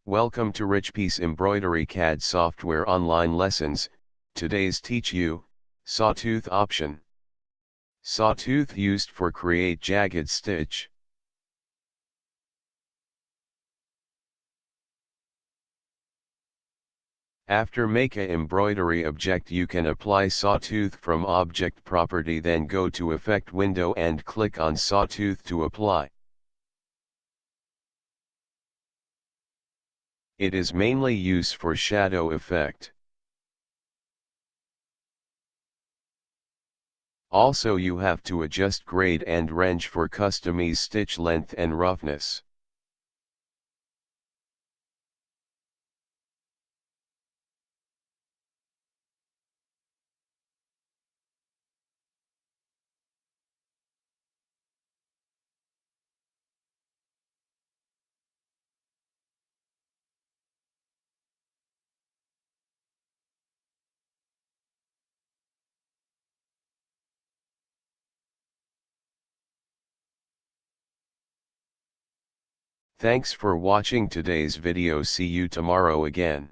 Welcome to Richpeace Embroidery CAD software online lessons. Today's teach you, Sawtooth option. Sawtooth used for create jagged stitch. After make a embroidery object you can apply Sawtooth from object property, then go to effect window and click on Sawtooth to apply. It is mainly used for shadow effect. Also you have to adjust grade and range for customize stitch length and roughness. Thanks for watching today's video. See you tomorrow again.